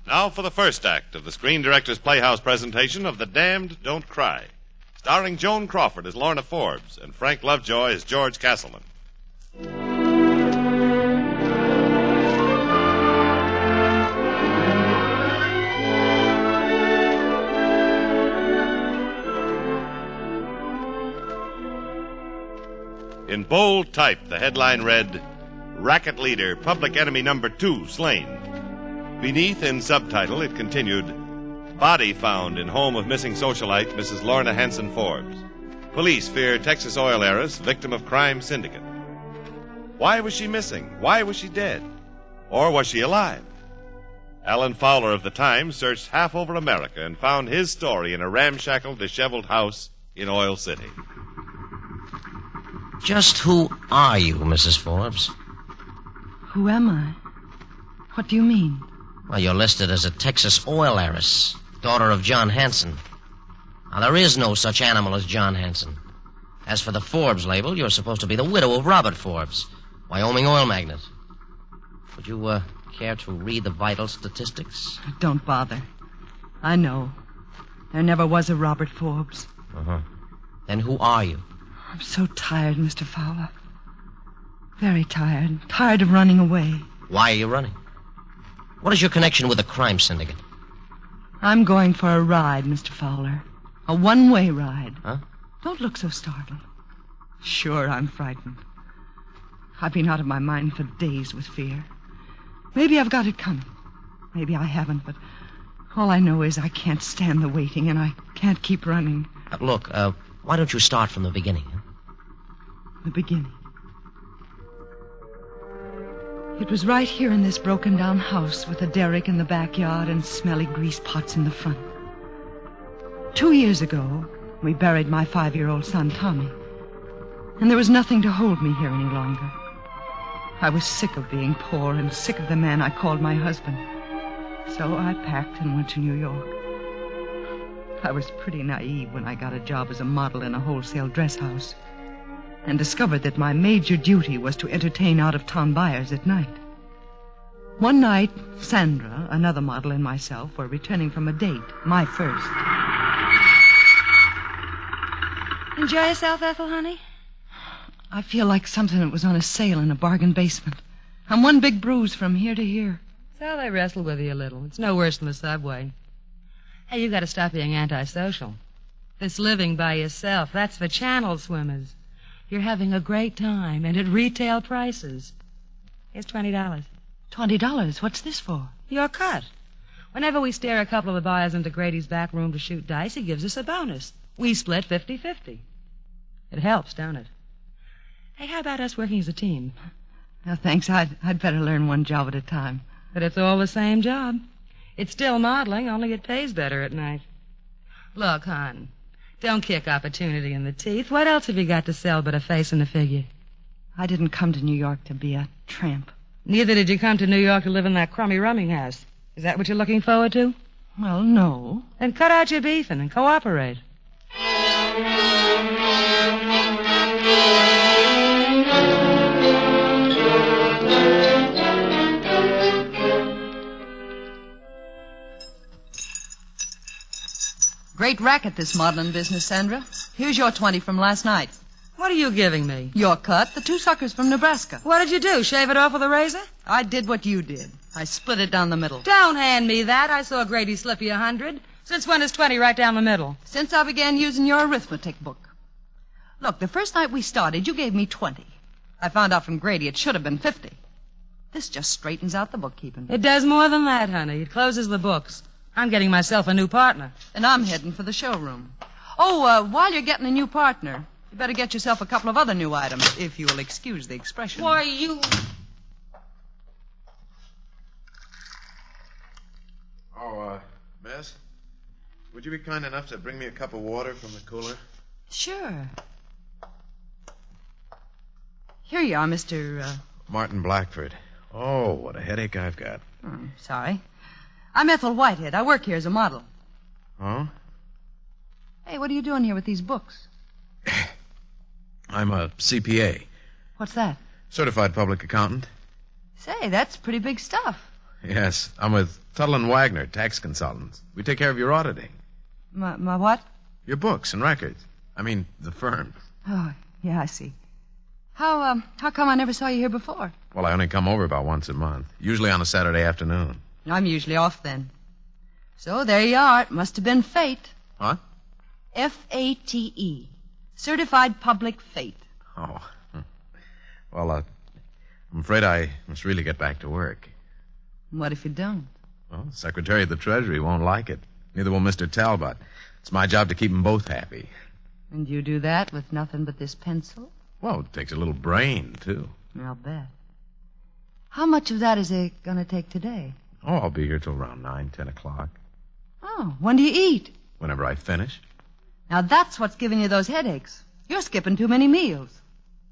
Now for the first act of the Screen Directors Playhouse presentation of The Damned Don't Cry, starring Joan Crawford as Lorna Forbes and Frank Lovejoy as George Castleman. In bold type, the headline read, Racket Leader, Public Enemy Number 2, Slain. Beneath, in subtitle, it continued, Body Found in Home of Missing Socialite, Mrs. Lorna Hanson Forbes. Police fear Texas oil heiress, victim of crime syndicate. Why was she missing? Why was she dead? Or was she alive? Alan Fowler of the Times searched half over America and found his story in a ramshackle, disheveled house in Oil City. Just who are you, Mrs. Forbes? Who am I? What do you mean? Well, you're listed as a Texas oil heiress, daughter of John Hanson. Now, there is no such animal as John Hanson. As for the Forbes label, you're supposed to be the widow of Robert Forbes, Wyoming oil magnate. Would you, care to read the vital statistics? Don't bother. I know. There never was a Robert Forbes. Uh-huh. Then who are you? I'm so tired, Mr. Fowler. Very tired. Tired of running away. Why are you running? What is your connection with the crime syndicate? I'm going for a ride, Mr. Fowler. A one-way ride. Huh? Don't look so startled. Sure, I'm frightened. I've been out of my mind for days with fear. Maybe I've got it coming. Maybe I haven't, but all I know is I can't stand the waiting, and I can't keep running. Look, why don't you start from the beginning? Huh? The beginning. It was right here in this broken-down house with a derrick in the backyard and smelly grease pots in the front. 2 years ago, we buried my 5-year-old son, Tommy. And there was nothing to hold me here any longer. I was sick of being poor and sick of the man I called my husband. So I packed and went to New York. I was pretty naive when I got a job as a model in a wholesale dress house and discovered that my major duty was to entertain out-of-town buyers at night. One night, Sandra, another model, and myself were returning from a date, my first. Enjoy yourself, Ethel, honey? I feel like something that was on a sale in a bargain basement. I'm one big bruise from here to here. So they wrestle with you a little. It's no worse than the subway. Hey, you got to stop being antisocial. This living by yourself, that's for channel swimmers. You're having a great time, and at retail prices. Here's $20. $20? What's this for? Your cut. Whenever we steer a couple of the buyers into Grady's back room to shoot dice, he gives us a bonus. We split 50-50. It helps, don't it? Hey, how about us working as a team? No, thanks. I'd better learn one job at a time. But it's all the same job. It's still modeling, only it pays better at night. Look, hon, don't kick opportunity in the teeth. What else have you got to sell but a face and a figure? I didn't come to New York to be a tramp. Neither did you come to New York to live in that crummy rumming house. Is that what you're looking forward to? Well, no. Then cut out your beefing and cooperate. Great racket, this modeling business, Sandra. Here's your 20 from last night. What are you giving me? Your cut, the 2 suckers from Nebraska. What did you do, shave it off with a razor? I did what you did. I split it down the middle. Don't hand me that. I saw Grady slip you 100. Since when is 20 right down the middle? Since I began using your arithmetic book. Look, the first night we started, you gave me 20. I found out from Grady it should have been 50. This just straightens out the bookkeeping. It does more than that, honey. It closes the books. I'm getting myself a new partner. And I'm heading for the showroom. Oh, while you're getting a new partner, you better get yourself a couple of other new items, if you will excuse the expression. Why, you... Oh, Bess, would you be kind enough to bring me a cup of water from the cooler? Sure. Here you are, Mr. Martin Blackford. Oh, what a headache I've got. Sorry. I'm Ethel Whitehead. I work here as a model. Oh? Hey, what are you doing here with these books? I'm a CPA. What's that? Certified public accountant. Say, that's pretty big stuff. Yes, I'm with Tuttle and Wagner, tax consultants. We take care of your auditing. My what? Your books and records. I mean, the firm. Oh, yeah, I see. How come I never saw you here before? Well, I only come over about once a month, usually on a Saturday afternoon. I'm usually off then. So there you are. It must have been fate. What? F-A-T-E. Certified public fate. Oh. Well, I'm afraid I must really get back to work. What if you don't? Well, the Secretary of the Treasury won't like it. Neither will Mr. Talbot. It's my job to keep them both happy. And you do that with nothing but this pencil? Well, it takes a little brain, too. I'll bet. How much of that is it going to take today? Oh, I'll be here till around 9, 10 o'clock. Oh, when do you eat? Whenever I finish. Now that's what's giving you those headaches. You're skipping too many meals.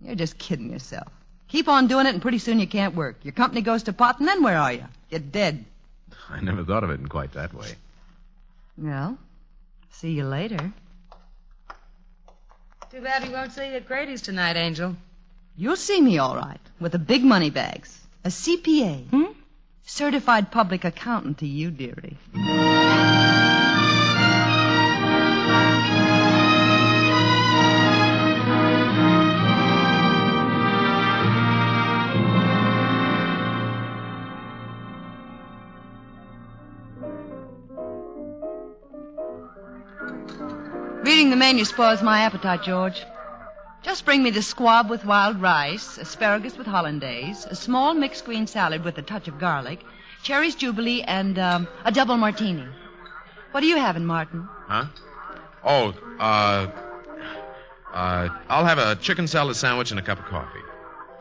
You're just kidding yourself. Keep on doing it and pretty soon you can't work. Your company goes to pot and then where are you? You're dead. I never thought of it in quite that way. Well, see you later. Too bad we won't see you at Grady's tonight, Angel. You'll see me all right, with the big money bags. A CPA. Certified public accountant to you, dearie. Reading the menu spoils my appetite, George. Just bring me the squab with wild rice, asparagus with hollandaise, a small mixed green salad with a touch of garlic, cherries jubilee, and a double martini. What are you having, Martin? Huh? Oh, I'll have a chicken salad sandwich and a cup of coffee.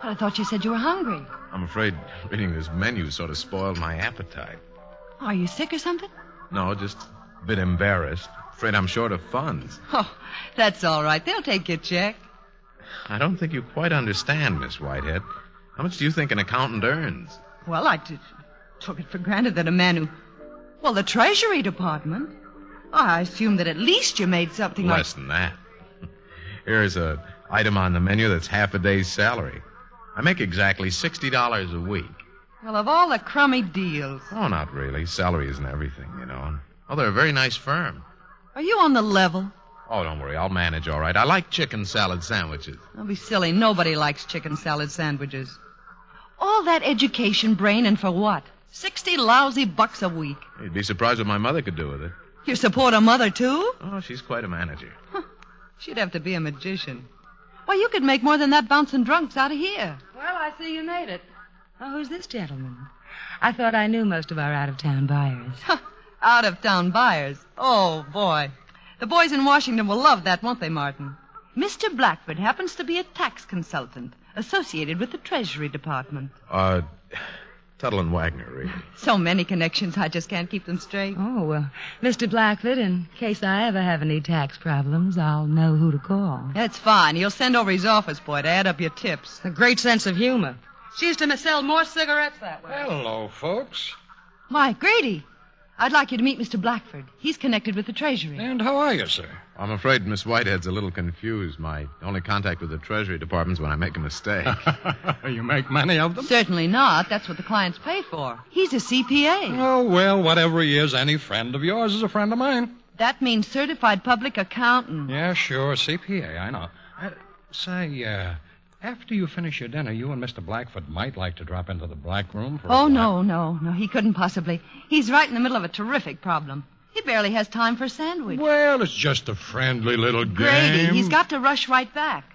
But I thought you said you were hungry. I'm afraid reading this menu sort of spoiled my appetite. Are you sick or something? No, just a bit embarrassed. Afraid I'm short of funds. Oh, that's all right. They'll take your check. I don't think you quite understand, Miss Whitehead. How much do you think an accountant earns? Well, I took it for granted that a man who... Well, the Treasury Department. I assumed that at least you made something Less than that. Here's an item on the menu that's half a day's salary. I make exactly $60 a week. Well, of all the crummy deals. Oh, not really. Salary isn't everything, you know. Oh, they're a very nice firm. Are you on the level? Oh, don't worry. I'll manage all right. I like chicken salad sandwiches. Don't be silly. Nobody likes chicken salad sandwiches. All that education, brain, and for what? 60 lousy bucks a week. You'd be surprised what my mother could do with it. You support a mother, too? Oh, she's quite a manager. She'd have to be a magician. Why, you could make more than that bouncing drunks out of here. Well, I see you made it. Oh, who's this gentleman? I thought I knew most of our out-of-town buyers. Out-of-town buyers. Oh, boy. The boys in Washington will love that, won't they, Martin? Mr. Blackford happens to be a tax consultant associated with the Treasury Department. Tuttle and Wagner, really. So many connections, I just can't keep them straight. Oh, well, Mr. Blackford, in case I ever have any tax problems, I'll know who to call. That's fine. You'll send over his office boy to add up your tips. A great sense of humor. She used to sell more cigarettes that way. Hello, folks. My, Grady, I'd like you to meet Mr. Blackford. He's connected with the Treasury. And how are you, sir? I'm afraid Miss Whitehead's a little confused. My only contact with the Treasury Department's when I make a mistake. You make many of them? Certainly not. That's what the clients pay for. He's a CPA. Oh, well, whatever he is, any friend of yours is a friend of mine. That means certified public accountant. Yeah, sure, CPA, I know. Say, after you finish your dinner, you and Mr. Blackford might like to drop into the black room for a Oh, while. no. He couldn't possibly. He's right in the middle of a terrific problem. He barely has time for a sandwich. Well, it's just a friendly little game. Grady, he's got to rush right back.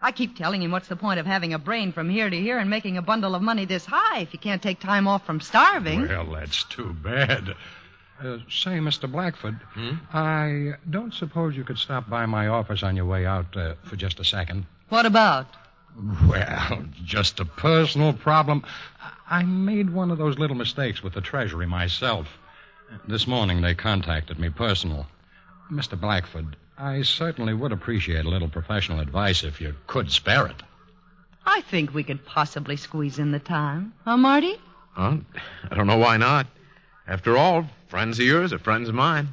I keep telling him what's the point of having a brain from here to here and making a bundle of money this high if you can't take time off from starving. Well, that's too bad. Say, Mr. Blackford, I don't suppose you could stop by my office on your way out for just a second. What about? Well, just a personal problem. I made one of those little mistakes with the Treasury myself. This morning they contacted me personal. Mr. Blackford, I certainly would appreciate a little professional advice if you could spare it. I think we could possibly squeeze in the time. Huh, Marty? Huh? I don't know why not. After all, friends of yours are friends of mine.